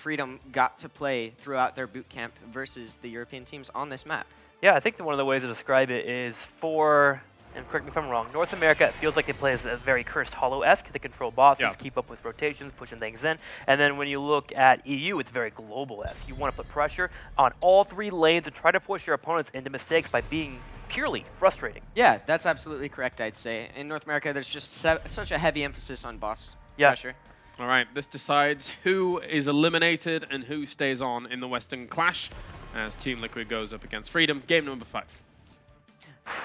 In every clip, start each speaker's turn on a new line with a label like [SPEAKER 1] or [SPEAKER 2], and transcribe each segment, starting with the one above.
[SPEAKER 1] Freedom got to play throughout their boot camp versus the European teams on this map.
[SPEAKER 2] Yeah, I think that one of the ways to describe it is for, and correct me if I'm wrong, North America, it feels like it plays a very Cursed Hollow-esque. They control bosses, keep up with rotations, pushing things in. And then when you look at EU, it's very global-esque. You want to put pressure on all 3 lanes and try to force your opponents into mistakes by being purely frustrating.
[SPEAKER 1] Yeah, that's absolutely correct, I'd say. In North America, there's just such a heavy emphasis on boss pressure.
[SPEAKER 3] All right, this decides who is eliminated and who stays on in the Western Clash as Team Liquid goes up against Freedom. Game number 5.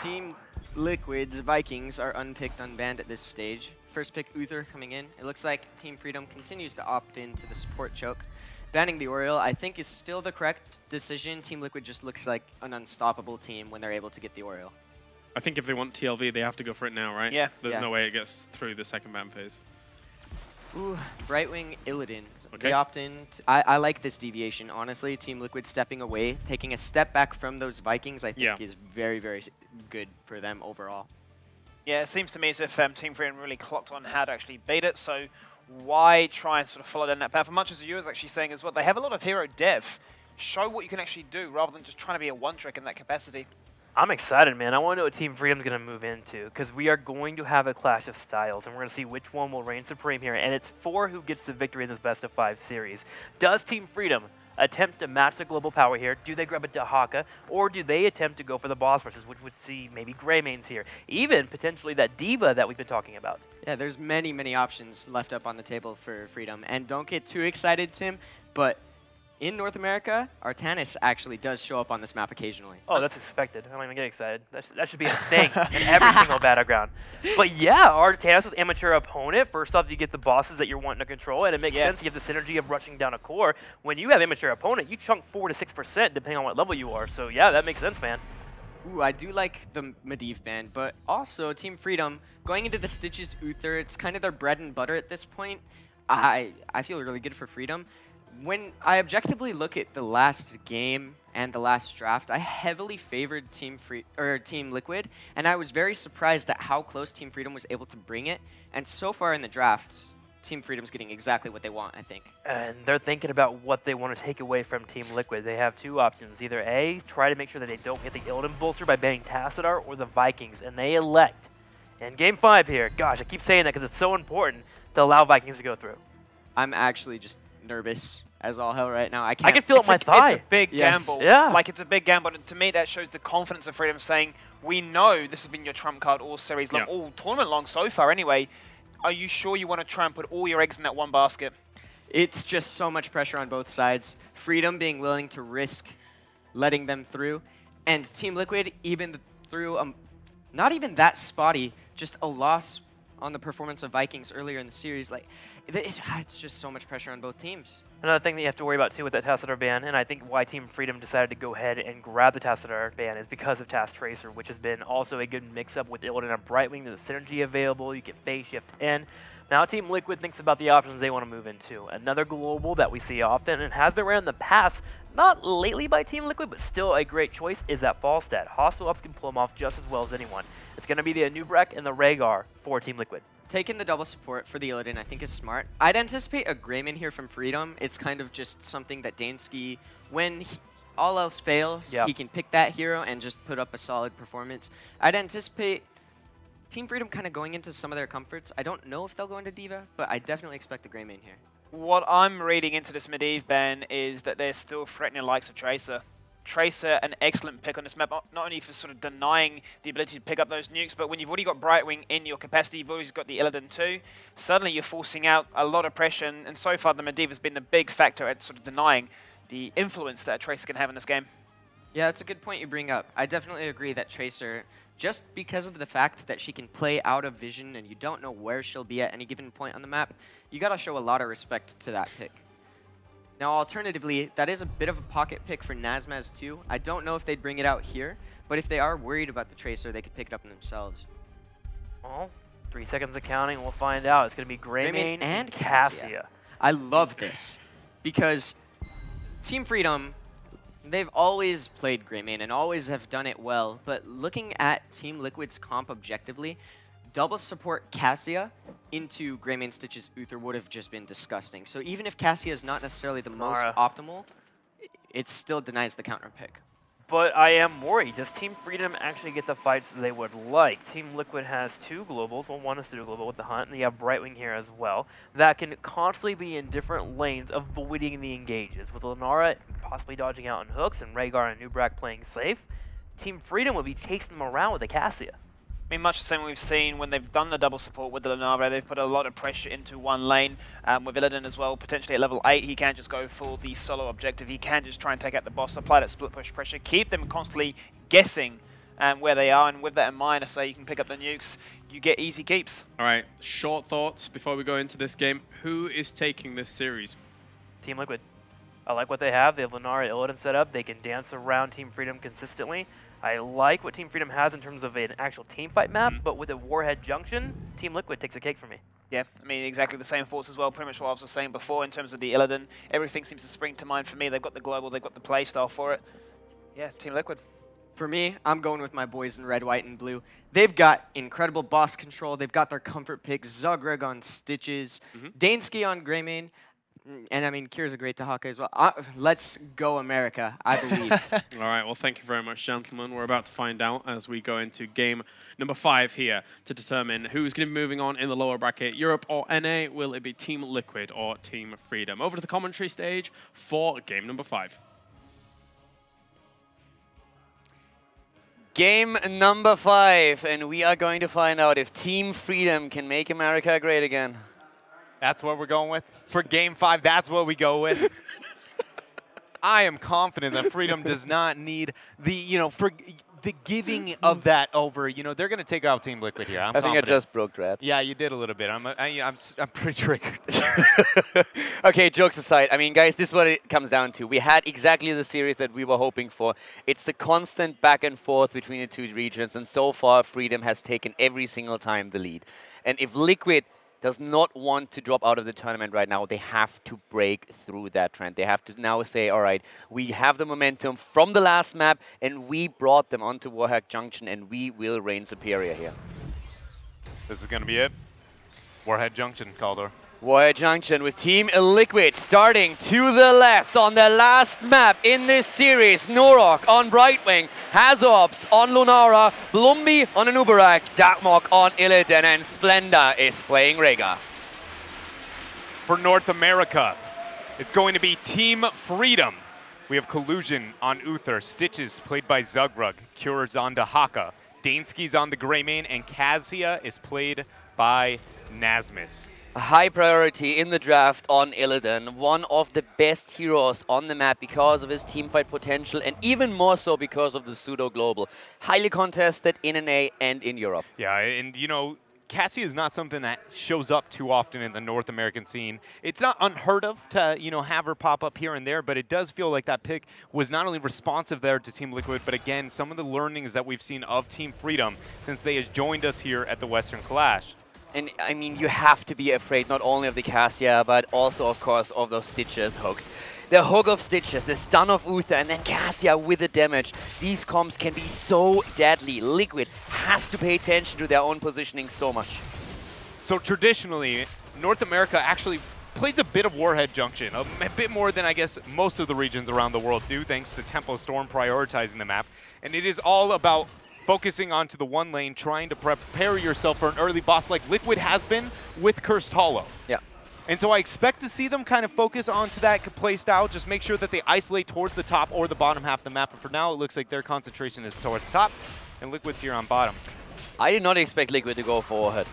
[SPEAKER 1] Team Liquid's Vikings are unpicked, unbanned at this stage. First pick, Uther coming in. It looks like Team Freedom continues to opt into the support choke. Banning the Oriole, I think, is still the correct decision. Team Liquid just looks like an unstoppable team when they're able to get the Oriole.
[SPEAKER 3] I think if they want TLV, they have to go for it now, right?
[SPEAKER 4] Yeah.
[SPEAKER 3] There's no way it gets through the second ban phase.
[SPEAKER 1] Ooh, Brightwing Illidan.
[SPEAKER 3] Okay.
[SPEAKER 1] They opt in. I like this deviation, honestly. Team Liquid stepping away, taking a step back from those Vikings, I think is very, very good for them overall.
[SPEAKER 4] Yeah, it seems to me as if Team Freedom really clocked on how to actually beat it, so why try and sort of follow down that path? And much as you was actually saying as well, they have a lot of hero dev. Show what you can actually do rather than just trying to be a one-trick in that capacity.
[SPEAKER 2] I'm excited, man. I want to know what Team Freedom's going to move into, because we are going to have a clash of styles, and we're going to see which one will reign supreme here, and it's for who gets the victory in this best-of-5 series. Does Team Freedom attempt to match the global power here? Do they grab a Dahaka, or do they attempt to go for the boss rushes, which would see maybe Greymanes here, even potentially that Diva that we've been talking about?
[SPEAKER 1] Yeah, there's many, many options left up on the table for Freedom, and don't get too excited, Tim, but in North America, Artanis actually does show up on this map occasionally.
[SPEAKER 2] Oh, that's expected. I don't even get excited. That should be a thing in every single battleground. But yeah, Artanis with amateur opponent. First off, you get the bosses that you're wanting to control, and it makes sense. You have the synergy of rushing down a core. When you have amateur opponent, you chunk 4 to 6% depending on what level you are. So yeah, that makes sense, man.
[SPEAKER 1] Ooh, I do like the Medivh band, but also Team Freedom, going into the Stitches Uther, it's kind of their bread and butter at this point. I feel really good for Freedom. When I objectively look at the last game and the last draft, I heavily favored Team Liquid, and I was very surprised at how close Team Freedom was able to bring it. And so far in the draft, Team Freedom's getting exactly what they want, I think.
[SPEAKER 2] And they're thinking about what they want to take away from Team Liquid. They have 2 options. Either A, try to make sure that they don't get the Illidan bolster by banning Tassadar, or the Vikings, and they elect. In Game 5 here, gosh, I keep saying that because it's so important to allow Vikings to go through.
[SPEAKER 1] I'm actually just nervous as all hell right now. I
[SPEAKER 2] can feel it in my thigh.
[SPEAKER 4] It's a big gamble.
[SPEAKER 2] Yeah.
[SPEAKER 4] Like, it's a big gamble. And to me, that shows the confidence of Freedom saying, we know this has been your trump card all series long, all tournament long so far anyway. Are you sure you want to try and put all your eggs in that one basket?
[SPEAKER 1] It's just so much pressure on both sides. Freedom being willing to risk letting them through. And Team Liquid, even through not even that spotty, just a loss on the performance of Vikings earlier in the series. Like, it's just so much pressure on both teams.
[SPEAKER 2] Another thing that you have to worry about too with that Tassadar ban, and I think why Team Freedom decided to go ahead and grab the Tassadar ban, is because of Task Tracer, which has been also a good mix-up with Illidan and Brightwing. There's a synergy available. You can phase shift in. Now Team Liquid thinks about the options they want to move into. Another global that we see often and has been ran in the past, not lately by Team Liquid, but still a great choice, is that Falstad. Hostile ups can pull them off just as well as anyone. It's going to be the Anubrek and the Rhaegar for Team Liquid.
[SPEAKER 1] Taking the double support for the Illidan, I think, is smart. I'd anticipate a Greymane here from Freedom. It's kind of just something that Dansky, when all else fails, he can pick that hero and just put up a solid performance. I'd anticipate Team Freedom kind of going into some of their comforts. I don't know if they'll go into Diva, but I definitely expect the Greymane here.
[SPEAKER 4] What I'm reading into this Medivh ban is that they're still threatening the likes of Tracer. Tracer, an excellent pick on this map, not only for sort of denying the ability to pick up those nukes, but when you've already got Brightwing in your capacity, you've always got the Illidan too, suddenly you're forcing out a lot of pressure, and so far the Medivh has been the big factor at sort of denying the influence that Tracer can have in this game.
[SPEAKER 1] Yeah, that's a good point you bring up. I definitely agree that Tracer, just because of the fact that she can play out of vision and you don't know where she'll be at any given point on the map, you gotta show a lot of respect to that pick. Now, alternatively, that is a bit of a pocket pick for Nazmaz too. I don't know if they'd bring it out here, but if they are worried about the Tracer, they could pick it up themselves.
[SPEAKER 2] Well, 3 seconds of counting, we'll find out. It's going to be Greymane and Cassia.
[SPEAKER 1] I love this because Team Freedom, they've always played Greymane and always have done it well, but looking at Team Liquid's comp objectively, double support Cassia into Greymane Stitch's Uther would have just been disgusting. So even if Cassia is not necessarily the most
[SPEAKER 2] Lunara.
[SPEAKER 1] optimal, it still denies the counter pick.
[SPEAKER 2] But I am worried. Does Team Freedom actually get the fights they would like? Team Liquid has 2 globals. Well, one is Pseudo Global with the Hunt, and you have Brightwing here as well. That can constantly be in different lanes, avoiding the engages. With Lunara possibly dodging out on hooks, and Rhaegar and Nubrak playing safe, Team Freedom would be chasing them around with a Cassia.
[SPEAKER 4] I mean, much the same we've seen when they've done the double support with the Lunara. They've put a lot of pressure into one lane. With Illidan as well, potentially at level 8, he can just go for the solo objective. He can just try and take out the boss, apply that split push pressure, keep them constantly guessing where they are. And with that in mind, I say you can pick up the nukes, you get easy keeps.
[SPEAKER 3] All right, short thoughts before we go into this game. Who is taking this series?
[SPEAKER 2] Team Liquid. I like what they have. They have Lunara, Illidan set up. They can dance around Team Freedom consistently. I like what Team Freedom has in terms of an actual team fight map, but with a Warhead Junction, Team Liquid takes a cake for me.
[SPEAKER 4] Yeah, I mean, exactly the same thoughts as well. Pretty much what I was saying before in terms of the Illidan. Everything seems to spring to mind for me. They've got the global, they've got the playstyle for it. Yeah, Team Liquid.
[SPEAKER 1] For me, I'm going with my boys in red, white, and blue. They've got incredible boss control. They've got their comfort picks. Zugrig on Stitches, Dansky on Greymane, and I mean, Kira's great to Hawkeye as well. Let's go America, I believe.
[SPEAKER 3] All right, well, thank you very much, gentlemen. We're about to find out as we go into game number 5 here to determine who's going to be moving on in the lower bracket, Europe or NA. Will it be Team Liquid or Team Freedom? Over to the commentary stage for game number 5.
[SPEAKER 5] Game number 5, and we are going to find out if Team Freedom can make America great again.
[SPEAKER 6] That's what we're going with. For Game 5, that's what we go with. I am confident that Freedom does not need the, for the giving of that over. They're going to take out Team Liquid here.
[SPEAKER 5] I think I just broke Dread.
[SPEAKER 6] Yeah, you did a little bit. I'm pretty triggered.
[SPEAKER 5] Okay, jokes aside, I mean, guys, this is what it comes down to. We had exactly the series that we were hoping for. It's the constant back and forth between the two regions, and so far, Freedom has taken every single time the lead. And if Liquid does not want to drop out of the tournament right now, they have to break through that trend. They have to now say, all right, we have the momentum from the last map, and we brought them onto Warhack Junction, and we will reign superior here.
[SPEAKER 6] This is going to be it. Warhead Junction, Caldor.
[SPEAKER 5] Warhead Junction with Team Liquid starting to the left on their last map in this series. Norok on Brightwing, Hazorps on Lunara, Blumby on Anubarak, Darkmok on Illidan, and Splendor is playing Rhaegar.
[SPEAKER 6] For North America, it's going to be Team Freedom. We have Collusion on Uther, Stitches played by Zugrug, Cures on Dahaka, Dansky's on the Greymane, and Cassia is played by Nasmus.
[SPEAKER 5] A high priority in the draft on Illidan, one of the best heroes on the map because of his teamfight potential, and even more so because of the pseudo global. Highly contested in NA and in Europe.
[SPEAKER 6] Yeah, and Cassia is not something that shows up too often in the North American scene. It's not unheard of to, have her pop up here and there, but it does feel like that pick was not only responsive there to Team Liquid, but again, some of the learnings that we've seen of Team Freedom since they have joined us here at the Western Clash.
[SPEAKER 5] And I mean, you have to be afraid not only of the Cassia, but also, of course, of those Stitches hooks. The hook of Stitches, the stun of Uther, and then Cassia with the damage. These comps can be so deadly. Liquid has to pay attention to their own positioning so much.
[SPEAKER 6] So traditionally, North America actually plays a bit of Warhead Junction, a bit more than I guess most of the regions around the world do, thanks to Tempo Storm prioritizing the map. And it is all about focusing onto the one lane, trying to prepare yourself for an early boss like Liquid has been with Cursed Hollow.
[SPEAKER 5] Yeah.
[SPEAKER 6] And so I expect to see them kind of focus onto that play style, just make sure that they isolate towards the top or the bottom half of the map. But for now, it looks like their concentration is towards the top, and Liquid's here on bottom.
[SPEAKER 5] I did not expect Liquid to go for Warhead.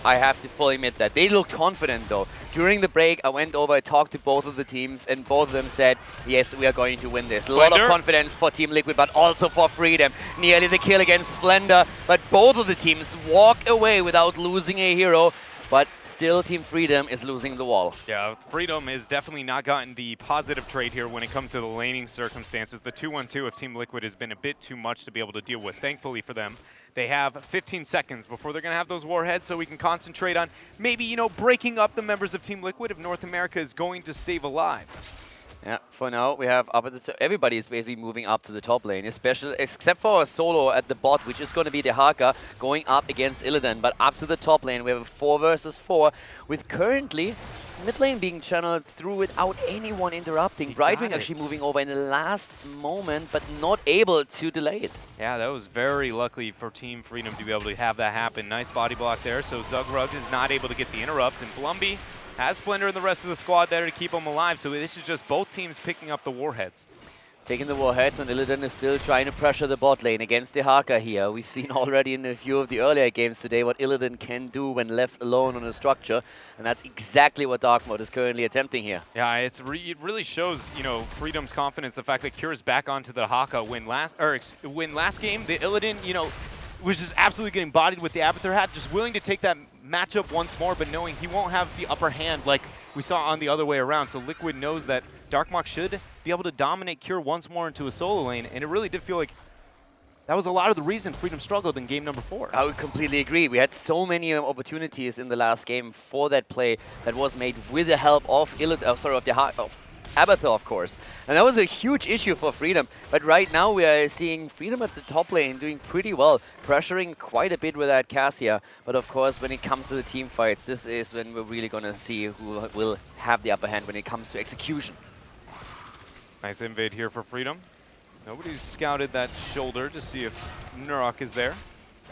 [SPEAKER 5] I have to fully admit that. They look confident, though. During the break, I went over, I talked to both of the teams, and both of them said, yes, we are going to win this. A lot of confidence for Team Liquid, but also for Freedom. Nearly the kill against Splendor, but both of the teams walk away without losing a hero. But still, Team Freedom is losing the wall.
[SPEAKER 6] Yeah, Freedom has definitely not gotten the positive trade here when it comes to the laning circumstances. The 2-1-2 of Team Liquid has been a bit too much to be able to deal with. Thankfully for them, they have 15 seconds before they're going to have those warheads, so we can concentrate on maybe, breaking up the members of Team Liquid if North America is going to stay alive.
[SPEAKER 5] Yeah, for now we have up at the everybody is basically moving up to the top lane, especially except for a solo at the bot, which is going to be the Haka going up against Illidan. But up to the top lane, we have a 4 versus 4 with currently mid lane being channeled through without anyone interrupting. Brightwing actually moving over in the last moment, but not able to delay it.
[SPEAKER 6] Yeah, that was very lucky for Team Freedom to be able to have that happen. Nice body block there, so Zugrug is not able to get the interrupt, and Blumby has Splendor and the rest of the squad there to keep them alive, so this is just both teams picking up the warheads.
[SPEAKER 5] Taking the warheads, and Illidan is still trying to pressure the bot lane against the Haka here. We've seen already in a few of the earlier games today what Illidan can do when left alone on a structure, and that's exactly what Dark Mode is currently attempting here.
[SPEAKER 6] Yeah, it really shows, you know, Freedom's confidence, the fact that Cure's back onto the Haka when last game, the Illidan, you know, was just absolutely getting bodied with the Abathur hat, just willing to take that matchup once more, but knowing he won't have the upper hand like we saw on the other way around. So Liquid knows that Darkmok should be able to dominate Cure once more into a solo lane, and it really did feel like that was a lot of the reason Freedom struggled in game number 4.
[SPEAKER 5] I would completely agree. We had so many opportunities in the last game for that play that was made with the help of Abathur, of course. And that was a huge issue for Freedom. But right now we are seeing Freedom at the top lane doing pretty well, pressuring quite a bit with that Cassia. But of course, when it comes to the team fights, this is when we're really going to see who will have the upper hand when it comes to execution.
[SPEAKER 6] Nice invade here for Freedom. Nobody's scouted that shoulder to see if Nurok is there.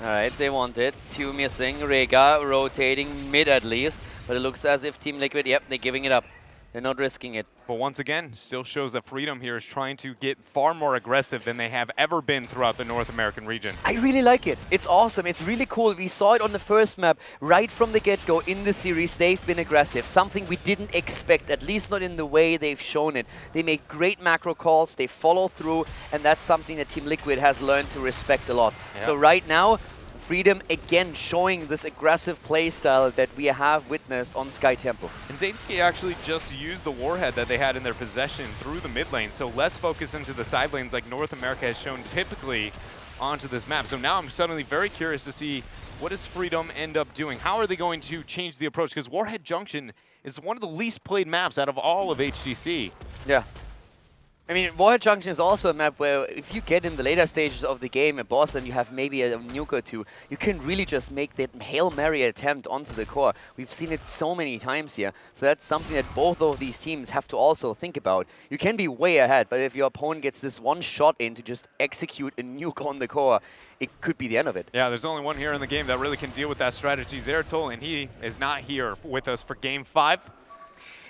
[SPEAKER 5] Alright, they want it. 2 missing. Rega rotating mid at least. But it looks as if Team Liquid, yep, they're giving it up. They're not risking it.
[SPEAKER 6] But once again, still shows that Freedom here is trying to get far more aggressive than they have ever been throughout the North American region.
[SPEAKER 5] I really like it. It's awesome. It's really cool. We saw it on the first map. Right from the get-go in the series, they've been aggressive. Something we didn't expect, at least not in the way they've shown it. They make great macro calls. They follow through. And that's something that Team Liquid has learned to respect a lot. Yeah. So right now, Freedom again showing this aggressive playstyle that we have witnessed on Sky Temple.
[SPEAKER 6] And Dansky actually just used the warhead that they had in their possession through the mid lane, so less focus into the side lanes like North America has shown typically onto this map. So now I'm suddenly very curious to see what does Freedom end up doing? How are they going to change the approach? Because Warhead Junction is one of the least played maps out of all of HGC.
[SPEAKER 5] Yeah. I mean, Warhead Junction is also a map where if you get in the later stages of the game a boss and you have maybe a nuke or two, you can really just make that Hail Mary attempt onto the core. We've seen it so many times here. So that's something that both of these teams have to also think about. You can be way ahead, but if your opponent gets this one shot in to just execute a nuke on the core, it could be the end of it.
[SPEAKER 6] Yeah, there's only one here in the game that really can deal with that strategy, Zeratul, and he is not here with us for game 5.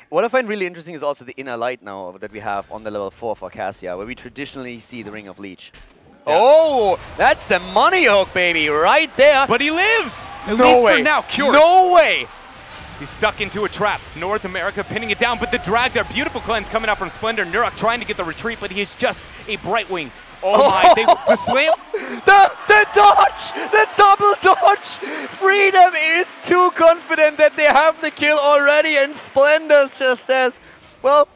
[SPEAKER 5] What I find really interesting is also the inner light now that we have on the level 4 for Cassia, where we traditionally see the Ring of Leech. Yeah. Oh, that's the money hook, baby, right there.
[SPEAKER 6] But he lives! At least for now, Cured.
[SPEAKER 5] No way!
[SPEAKER 6] He's stuck into a trap. North America pinning it down, but the drag there, beautiful cleanse coming out from Splendor. Nurok trying to get the retreat, but he is just a Brightwing. Oh my, the slam.
[SPEAKER 5] The dodge! The double dodge! Freedom is too confident that they have the kill already, and Splendor just says, well,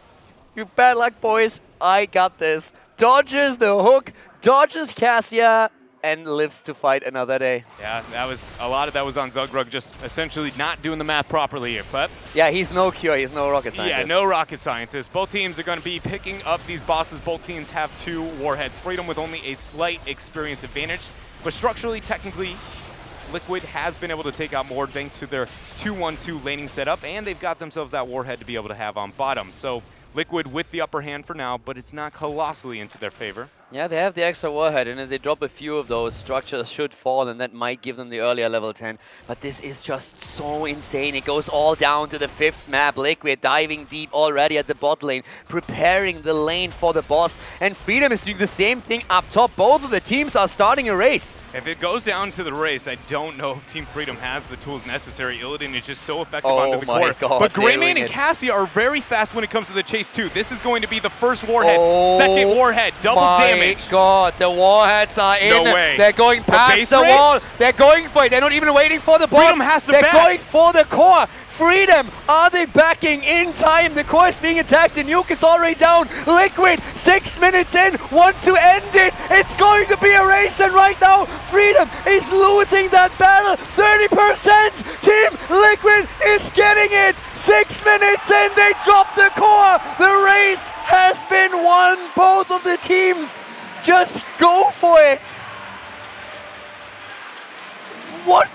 [SPEAKER 5] you bad luck, boys. I got this. Dodges the hook, dodges Cassia, and lives to fight another day.
[SPEAKER 6] Yeah, that was a lot of that was on Zugrug, just essentially not doing the math properly here. But
[SPEAKER 5] yeah, he's no Cure, he's no rocket scientist.
[SPEAKER 6] Yeah, no rocket scientist. Both teams are going to be picking up these bosses. Both teams have 2 warheads. Freedom with only a slight experience advantage, but structurally, technically, Liquid has been able to take out more thanks to their 2-1-2 laning setup, and they've got themselves that warhead to be able to have on bottom. So Liquid with the upper hand for now, but it's not colossally into their favor.
[SPEAKER 5] Yeah, they have the extra warhead, and if they drop a few of those, structures should fall, and that might give them the earlier level 10. But this is just so insane. It goes all down to the 5th map. Liquid diving deep already at the bot lane, preparing the lane for the boss. And Freedom is doing the same thing up top. Both of the teams are starting a race.
[SPEAKER 6] If it goes down to the race, I don't know if Team Freedom has the tools necessary. Illidan is just so effective onto the core.
[SPEAKER 5] God,
[SPEAKER 6] but Greymane and Cassia are very fast when it comes to the chase too. This is going to be the first warhead, second warhead, double damage.
[SPEAKER 5] My God, the warheads are in.
[SPEAKER 6] No way.
[SPEAKER 5] They're going past the wall. They're going for it. They're not even waiting for the boss.
[SPEAKER 6] Freedom has the
[SPEAKER 5] They're going for the core. Freedom, are they backing in time? The core is being attacked, the nuke is already down. Liquid, 6 minutes in, want to end it. It's going to be a race, and right now, Freedom is losing that battle. 30%, Team Liquid is getting it. 6 minutes in, they drop the core. The race has been won. Both of the teams just go for it. What